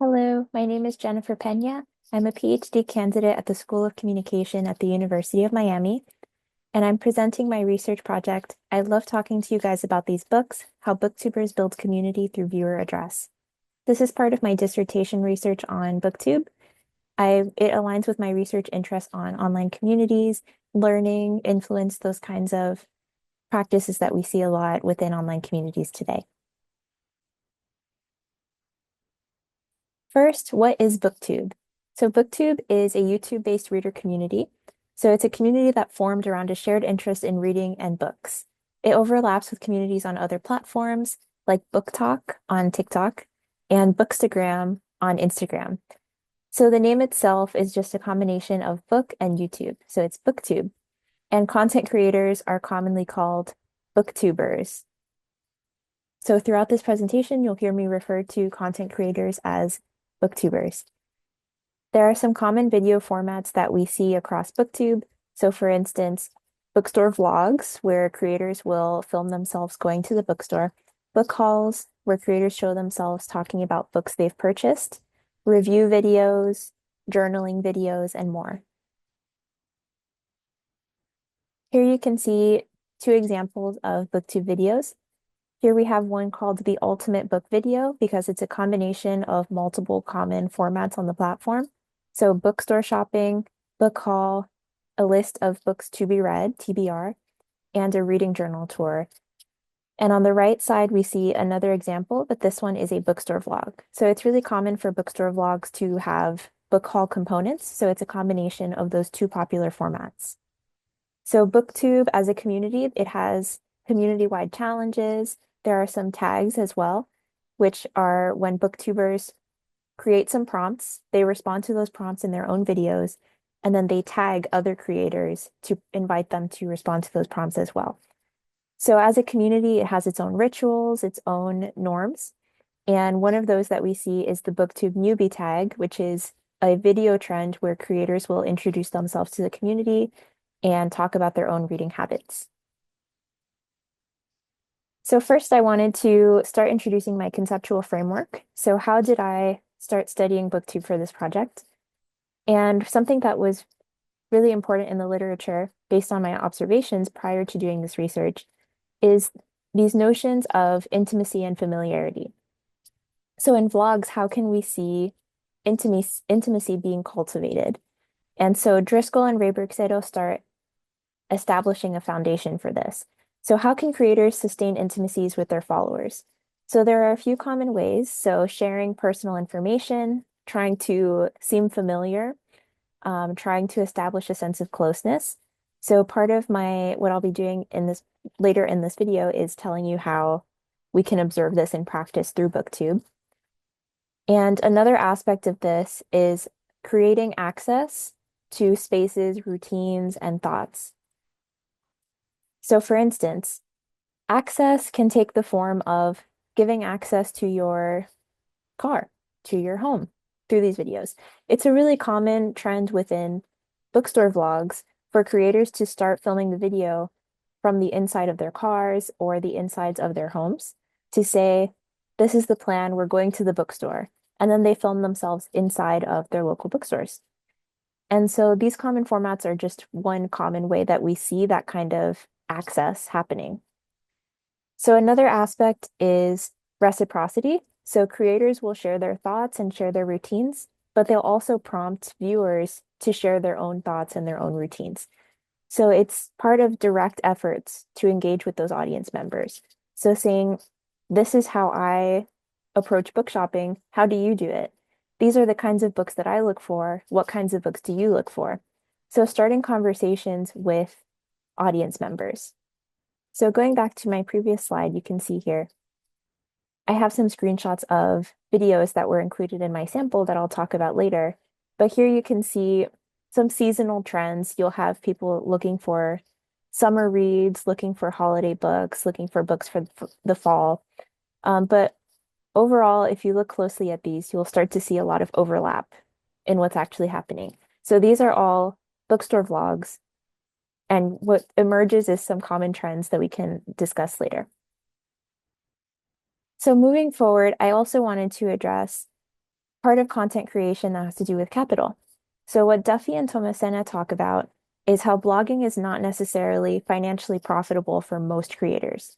Hello, my name is Jennifer Peña. I'm a PhD candidate at the School of Communication at the University of Miami, and I'm presenting my research project. I love talking to you guys about these books, how booktubers build community through viewer address. This is part of my dissertation research on BookTube. It aligns with my research interests on online communities, learning, influence, those kinds of practices that we see a lot within online communities today. First, what is BookTube? So BookTube is a YouTube-based reader community. So it's a community that formed around a shared interest in reading and books. It overlaps with communities on other platforms like BookTok on TikTok and Bookstagram on Instagram. So the name itself is just a combination of book and YouTube. So it's BookTube. And content creators are commonly called BookTubers. So throughout this presentation, you'll hear me refer to content creators as BookTubers. There are some common video formats that we see across BookTube. So for instance, bookstore vlogs, where creators will film themselves going to the bookstore, book hauls, where creators show themselves talking about books they've purchased, review videos, journaling videos, and more. Here you can see two examples of BookTube videos. Here we have one called the Ultimate Book Video because it's a combination of multiple common formats on the platform. So bookstore shopping, book haul, a list of books to be read, TBR, and a reading journal tour. And on the right side, we see another example, but this one is a bookstore vlog. So it's really common for bookstore vlogs to have book haul components. So it's a combination of those two popular formats. So BookTube as a community, it has community-wide challenges. There are some tags as well, which are when booktubers create some prompts, they respond to those prompts in their own videos, and then they tag other creators to invite them to respond to those prompts as well. So as a community, it has its own rituals, its own norms. And one of those that we see is the BookTube newbie tag, which is a video trend where creators will introduce themselves to the community and talk about their own reading habits. So first, I wanted to start introducing my conceptual framework. So how did I start studying BookTube for this project? And something that was really important in the literature, based on my observations prior to doing this research, is these notions of intimacy and familiarity. So in vlogs, how can we see intimacy being cultivated? And so Driscoll and Ray-Bergsetto start establishing a foundation for this. So how can creators sustain intimacies with their followers? So there are a few common ways. So sharing personal information, trying to seem familiar, trying to establish a sense of closeness. So part of what I'll be doing later in this video is telling you how we can observe this in practice through BookTube. And another aspect of this is creating access to spaces, routines, and thoughts. So for instance, access can take the form of giving access to your car, to your home through these videos. It's a really common trend within bookstore vlogs for creators to start filming the video from the inside of their cars or the insides of their homes to say, this is the plan, we're going to the bookstore. And then they film themselves inside of their local bookstores. And so these common formats are just one common way that we see that kind of access happening. So another aspect is reciprocity. So creators will share their thoughts and share their routines, but they'll also prompt viewers to share their own thoughts and their own routines. So it's part of direct efforts to engage with those audience members. So saying, this is how I approach book shopping. How do you do it? These are the kinds of books that I look for. What kinds of books do you look for? So starting conversations with audience members. So going back to my previous slide, you can see here, I have some screenshots of videos that were included in my sample that I'll talk about later. But here you can see some seasonal trends. You'll have people looking for summer reads, looking for holiday books, looking for books for the fall. But overall, if you look closely at these, you'll start to see a lot of overlap in what's actually happening. So these are all bookstore vlogs. And what emerges is some common trends that we can discuss later. So moving forward, I also wanted to address part of content creation that has to do with capital. So what Duffy and Thomasena talk about is how blogging is not necessarily financially profitable for most creators.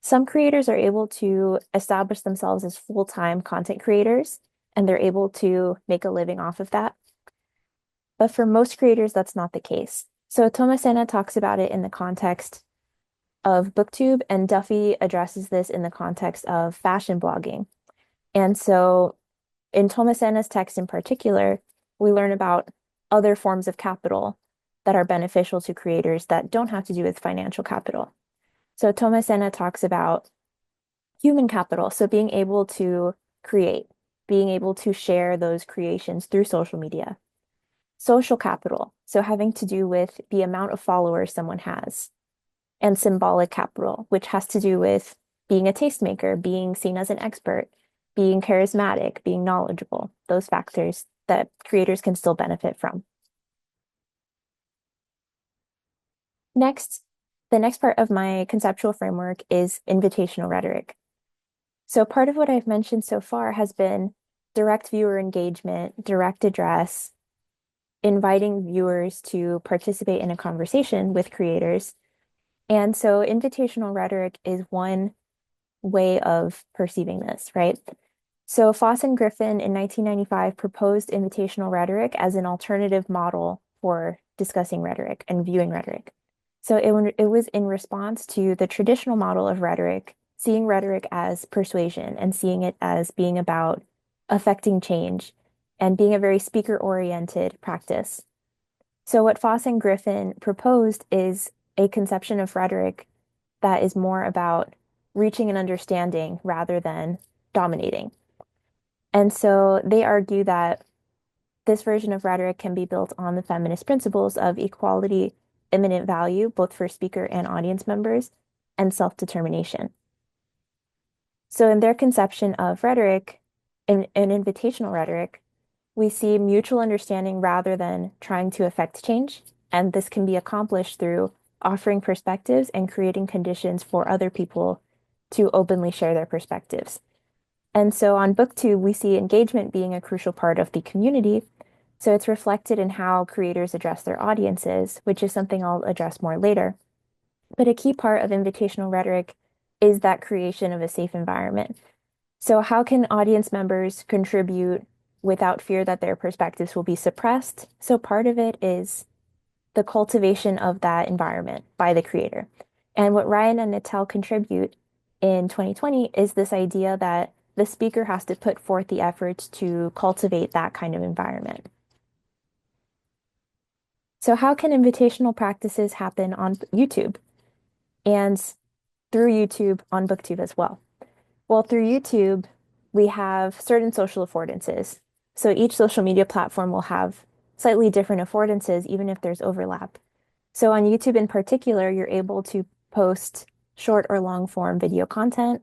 Some creators are able to establish themselves as full-time content creators, and they're able to make a living off of that. But for most creators, that's not the case. So Thomasena talks about it in the context of BookTube, and Duffy addresses this in the context of fashion blogging. And so in Thomasena's text in particular, we learn about other forms of capital that are beneficial to creators that don't have to do with financial capital. So Thomasena talks about human capital, so being able to create, being able to share those creations through social media. Social capital, so having to do with the amount of followers someone has. And symbolic capital, which has to do with being a tastemaker, being seen as an expert, being charismatic, being knowledgeable, those factors that creators can still benefit from. Next, the next part of my conceptual framework is invitational rhetoric. So part of what I've mentioned so far has been direct viewer engagement, direct address, inviting viewers to participate in a conversation with creators. And so invitational rhetoric is one way of perceiving this, right? So Foss and Griffin in 1995 proposed invitational rhetoric as an alternative model for discussing rhetoric and viewing rhetoric. So it was in response to the traditional model of rhetoric, seeing rhetoric as persuasion and seeing it as being about affecting change and being a very speaker-oriented practice. So what Foss and Griffin proposed is a conception of rhetoric that is more about reaching an understanding rather than dominating. And so they argue that this version of rhetoric can be built on the feminist principles of equality, immanent value, both for speaker and audience members, and self-determination. So in their conception of rhetoric, in invitational rhetoric, we see mutual understanding rather than trying to affect change. And this can be accomplished through offering perspectives and creating conditions for other people to openly share their perspectives. And so on BookTube, we see engagement being a crucial part of the community. So it's reflected in how creators address their audiences, which is something I'll address more later. But a key part of invitational rhetoric is that creation of a safe environment. So how can audience members contribute without fear that their perspectives will be suppressed? So part of it is the cultivation of that environment by the creator. And what Ryan and Nnettel contribute in 2020 is this idea that the speaker has to put forth the efforts to cultivate that kind of environment. So how can invitational practices happen on YouTube and through YouTube on BookTube as well? Well, through YouTube, we have certain social affordances. So each social media platform will have slightly different affordances, even if there's overlap. So on YouTube in particular, you're able to post short or long form video content.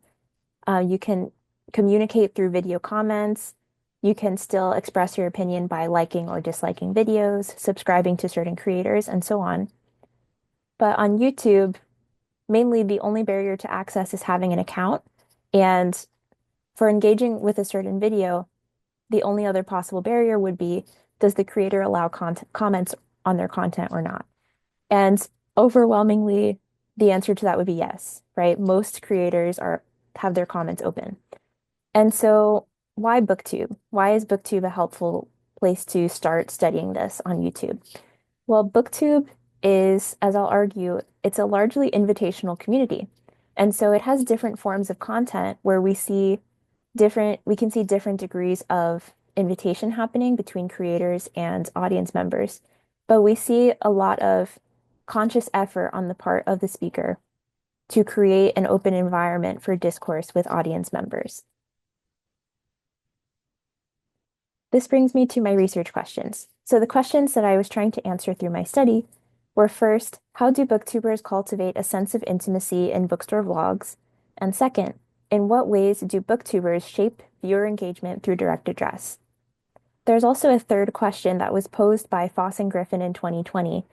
You can communicate through video comments. You can still express your opinion by liking or disliking videos, subscribing to certain creators, and so on. But on YouTube, mainly the only barrier to access is having an account. And for engaging with a certain video, the only other possible barrier would be, does the creator allow comments on their content or not? And overwhelmingly, the answer to that would be yes, right? Most creators have their comments open. And so why BookTube? Why is BookTube a helpful place to start studying this on YouTube? Well, BookTube is, as I'll argue, it's a largely invitational community. And so it has different forms of content where we can see different degrees of invitation happening between creators and audience members. But we see a lot of conscious effort on the part of the speaker to create an open environment for discourse with audience members. This brings me to my research questions. So the questions that I was trying to answer through my study were first, how do booktubers cultivate a sense of intimacy in bookstore vlogs? And second, in what ways do booktubers shape viewer engagement through direct address? There's also a third question that was posed by Foss and Griffin in 2020.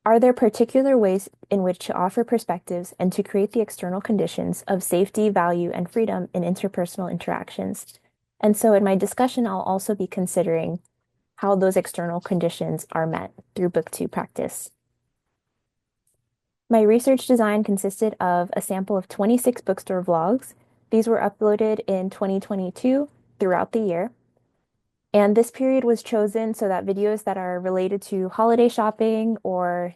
Are there particular ways in which to offer perspectives and to create the external conditions of safety, value, and freedom in interpersonal interactions? And so in my discussion, I'll also be considering how those external conditions are met through BookTube practice. My research design consisted of a sample of 26 bookstore vlogs. These were uploaded in 2022 throughout the year. And this period was chosen so that videos that are related to holiday shopping or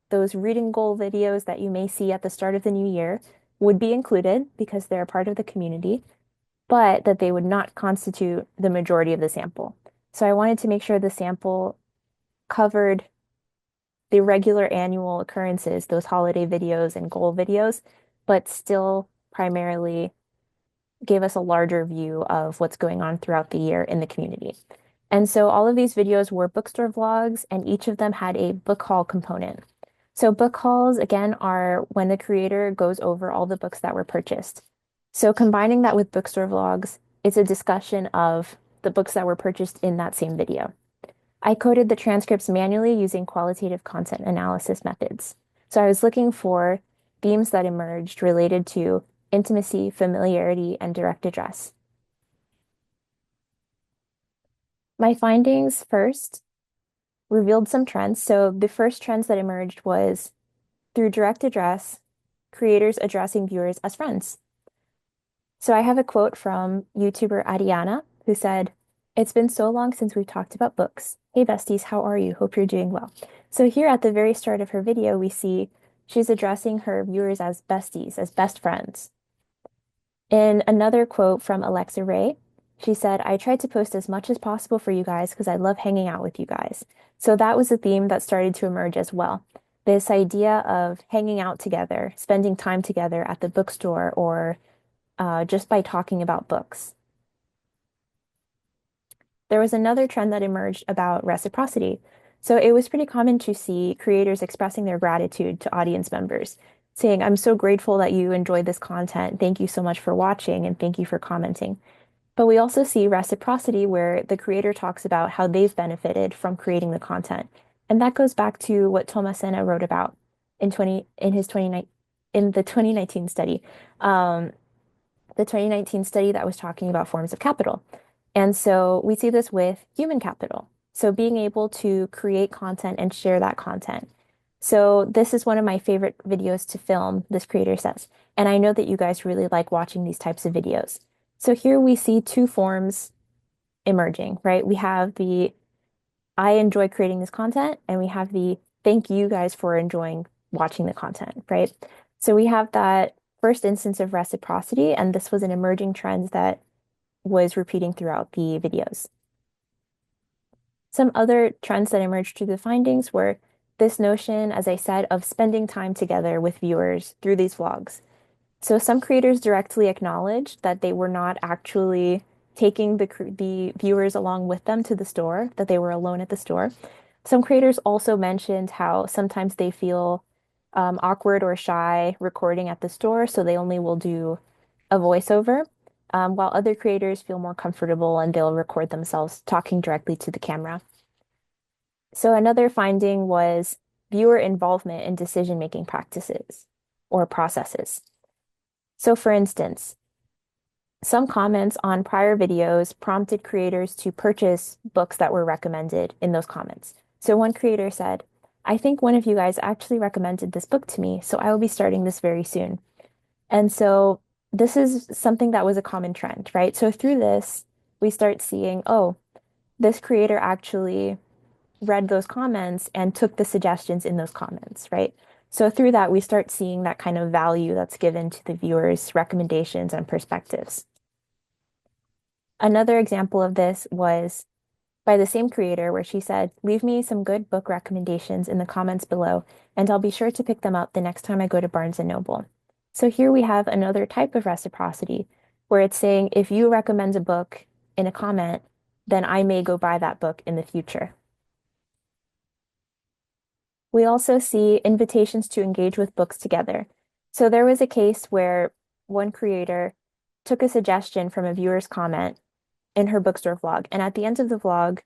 those reading goal videos that you may see at the start of the new year would be included because they're a part of the community, but that they would not constitute the majority of the sample. So I wanted to make sure the sample covered the regular annual occurrences, those holiday videos and goal videos, but still primarily gave us a larger view of what's going on throughout the year in the community. And so all of these videos were bookstore vlogs, and each of them had a book haul component. So book hauls, again, are when the creator goes over all the books that were purchased. So combining that with bookstore vlogs, it's a discussion of the books that were purchased in that same video. I coded the transcripts manually using qualitative content analysis methods. So I was looking for themes that emerged related to intimacy, familiarity, and direct address. My findings first revealed some trends. So the first trends that emerged was through direct address, creators addressing viewers as friends. So I have a quote from YouTuber Ariana who said, "It's been so long since we've talked about books. Hey besties, how are you? Hope you're doing well." So here at the very start of her video, we see she's addressing her viewers as besties, as best friends. In another quote from Alexa Ray, she said, "I tried to post as much as possible for you guys because I love hanging out with you guys." So that was a theme that started to emerge as well. This idea of hanging out together, spending time together at the bookstore or just by talking about books. There was another trend that emerged about reciprocity. So it was pretty common to see creators expressing their gratitude to audience members, saying, "I'm so grateful that you enjoyed this content. Thank you so much for watching and thank you for commenting." But we also see reciprocity where the creator talks about how they've benefited from creating the content. And that goes back to what Thomasena wrote about in his 29 in the 2019 study. The 2019 study that was talking about forms of capital. And so we see this with human capital. So being able to create content and share that content. So this is one of my favorite videos to film, this creator says. And I know that you guys really like watching these types of videos. So here we see two forms emerging, right? We have the "I enjoy creating this content," and we have the "thank you guys for enjoying watching the content," right? So we have that first instance of reciprocity, and this was an emerging trend that was repeating throughout the videos. Some other trends that emerged through the findings were this notion, as I said, of spending time together with viewers through these vlogs. So some creators directly acknowledged that they were not actually taking the viewers along with them to the store, that they were alone at the store. Some creators also mentioned how sometimes they feel awkward or shy recording at the store, so they only will do a voiceover, while other creators feel more comfortable and they'll record themselves talking directly to the camera. So another finding was viewer involvement in decision-making practices or processes. So for instance, some comments on prior videos prompted creators to purchase books that were recommended in those comments. So one creator said, "I think one of you guys actually recommended this book to me, so I will be starting this very soon." And so this is something that was a common trend, right? So through this, we start seeing, oh, this creator actually read those comments and took the suggestions in those comments, right? So through that, we start seeing that kind of value that's given to the viewers' recommendations and perspectives. Another example of this was by the same creator where she said, "Leave me some good book recommendations in the comments below, and I'll be sure to pick them up the next time I go to Barnes& Noble." So here we have another type of reciprocity where it's saying, if you recommend a book in a comment, then I may go buy that book in the future. We also see invitations to engage with books together. So there was a case where one creator took a suggestion from a viewer's comment in her bookstore vlog. And at the end of the vlog,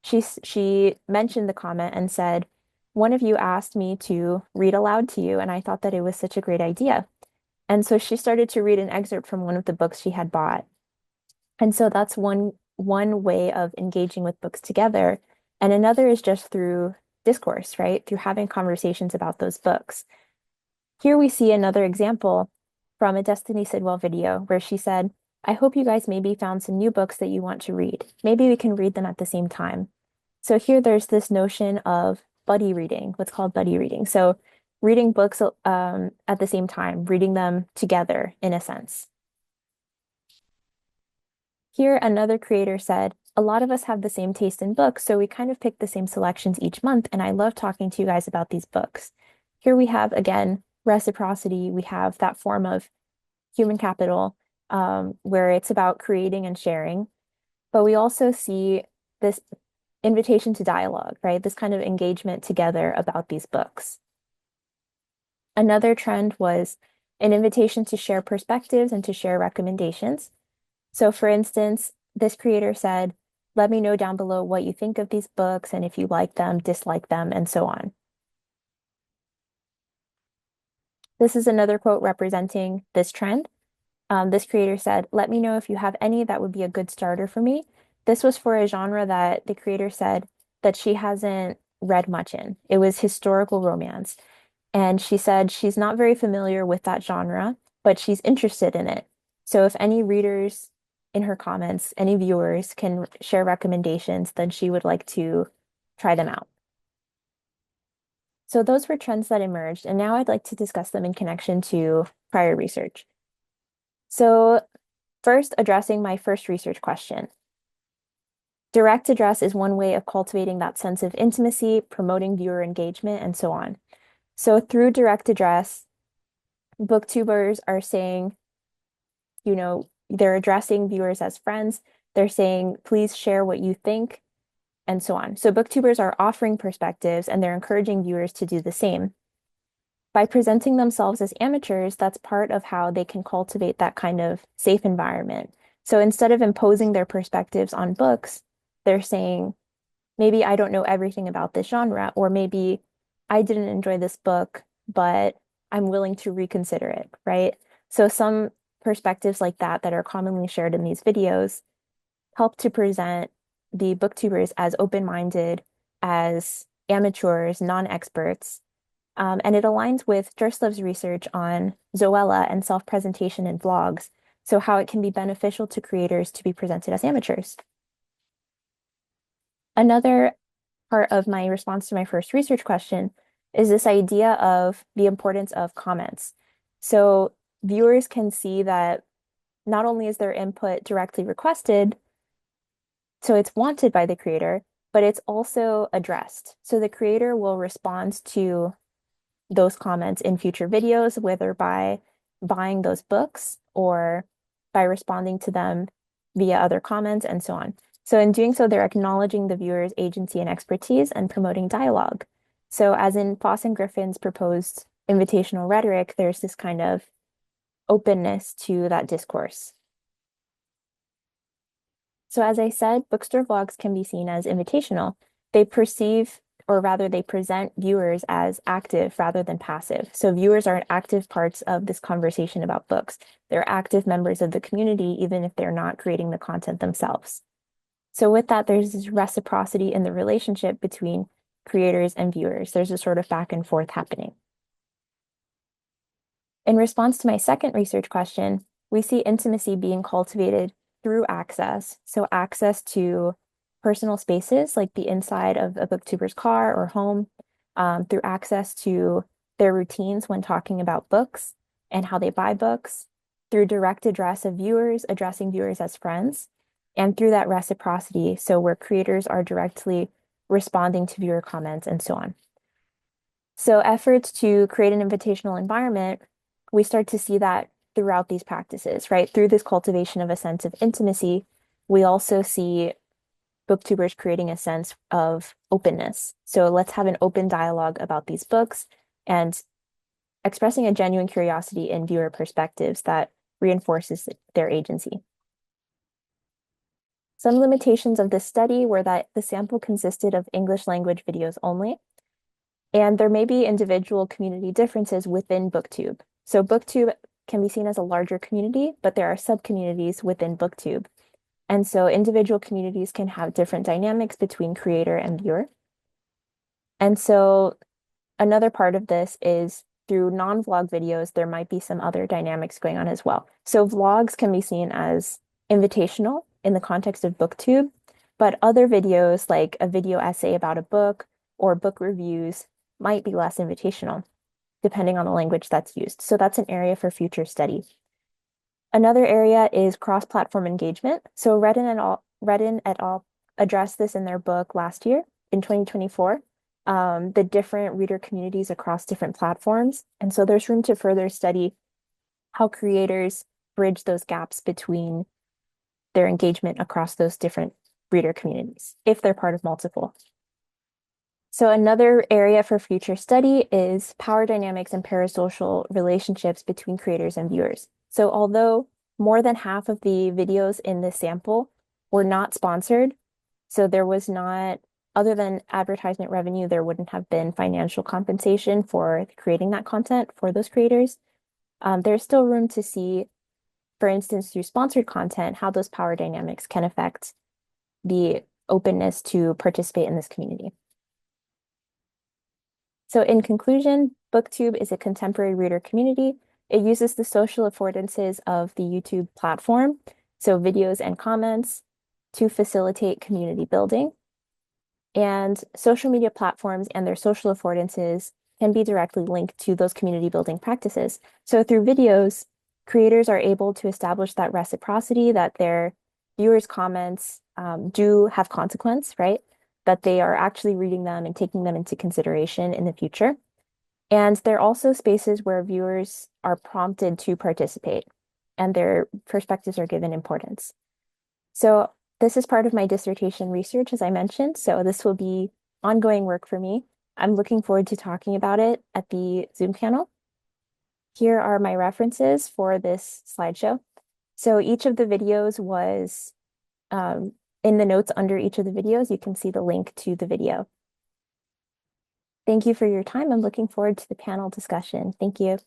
she mentioned the comment and said, "One of you asked me to read aloud to you, and I thought that it was such a great idea." And so she started to read an excerpt from one of the books she had bought. And so that's one way of engaging with books together. And another is just through discourse, right? Through having conversations about those books. Here we see another example from a Destiny Sidwell video where she said, I hope you guys maybe found some new books that you want to read. Maybe we can read them at the same time. So here there's this notion of buddy reading, what's called buddy reading. So reading books at the same time, reading them together in a sense. Here, another creator said, a lot of us have the same taste in books, so we kind of pick the same selections each month, and I love talking to you guys about these books. Here we have, again, reciprocity. We have that form of human capital where it's about creating and sharing. But we also see this invitation to dialogue, right? This kind of engagement together about these books. Another trend was an invitation to share perspectives and to share recommendations. So for instance, this creator said, let me know down below what you think of these books and if you like them, dislike them, and so on. This is another quote representing this trend. This creator said, let me know if you have any that would be a good starter for me. This was for a genre that the creator said that she hasn't read much in. It was historical romance. And she said she's not very familiar with that genre, but she's interested in it. So if any readers in her comments, any viewers can share recommendations, then she would like to try them out. So those were trends that emerged, and now I'd like to discuss them in connection to prior research. So first, addressing my first research question. Direct address is one way of cultivating that sense of intimacy, promoting viewer engagement, and so on. So through direct address, booktubers are saying, they're addressing viewers as friends. They're saying, please share what you think, and so on. So booktubers are offering perspectives and they're encouraging viewers to do the same. By presenting themselves as amateurs, that's part of how they can cultivate that kind of safe environment. So instead of imposing their perspectives on books, they're saying, maybe I don't know everything about this genre, or maybe I didn't enjoy this book, but I'm willing to reconsider it, right? So some perspectives like that are commonly shared in these videos help to present the booktubers as open-minded, as amateurs, non-experts. And it aligns with 𝗪𝗪𝗪𝗪's research on zoella and self-presentation in vlogs, so how it can be beneficial to creators to be presented as amateurs. Another part of my response to my first research question is this idea of the importance of comments. So viewers can see that not only is their input directly requested, so it's wanted by the creator, but it's also addressed. So the creator will respond to those comments in future videos, whether by buying those books or by responding to them via other comments and so on. So in doing so, they're acknowledging the viewer's agency and expertise and promoting dialogue. So as in Foss and Griffin's proposed invitational rhetoric, there's this kind of openness to that discourse. So as I said, bookstore vlogs can be seen as invitational. They perceive, or rather they present viewers as active rather than passive. So viewers are active parts of this conversation about books. They're active members of the community, even if they're not creating the content themselves. So with that, there's this reciprocity in the relationship between creators and viewers. There's a sort of back and forth happening. In response to my second research question, we see intimacy being cultivated through access. So access to personal spaces like the inside of a booktuber's car or home, through access to their routines when talking about books and how they buy books, through direct address of viewers, addressing viewers as friends, and through that reciprocity, so where creators are directly responding to viewer comments and so on. So efforts to create an invitational environment, we start to see that throughout these practices, right? Through this cultivation of a sense of intimacy, we also see booktubers creating a sense of openness. So let's have an open dialogue about these books and expressing a genuine curiosity in viewer perspectives that reinforces their agency. Some limitations of this study were that the sample consisted of English language videos only, and there may be individual community differences within BookTube. So BookTube can be seen as a larger community, but there are sub-communities within BookTube. And so individual communities can have different dynamics between creator and viewer. And so another part of this is through non-vlog videos, there might be some other dynamics going on as well. So vlogs can be seen as invitational in the context of BookTube, but other videos like a video essay about a book or book reviews might be less invitational, depending on the language that's used. So that's an area for future study. Another area is cross-platform engagement. So Redden et al. Addressed this in their book last year in 2024, the different reader communities across different platforms. And so there's room to further study how creators bridge those gaps between their engagement across those different reader communities, if they're part of multiple. So another area for future study is power dynamics and parasocial relationships between creators and viewers. So although more than half of the videos in this sample were not sponsored, so there was not, other than advertisement revenue, there wouldn't have been financial compensation for creating that content for those creators. There's still room to see, for instance, through sponsored content, how those power dynamics can affect the openness to participate in this community. So in conclusion, BookTube is a contemporary reader community. It uses the social affordances of the YouTube platform, so videos and comments, to facilitate community building. And social media platforms and their social affordances can be directly linked to those community building practices. So through videos, creators are able to establish that reciprocity, that their viewers' comments do have consequence, right? That they are actually reading them and taking them into consideration in the future. And they're also spaces where viewers are prompted to participate and their perspectives are given importance. So this is part of my dissertation research, as I mentioned. So this will be ongoing work for me. I'm looking forward to talking about it at the Zoom panel. Here are my references for this slideshow. So each of the videos was in the notes under each of the videos, you can see the link to the video. Thank you for your time. I'm looking forward to the panel discussion. Thank you.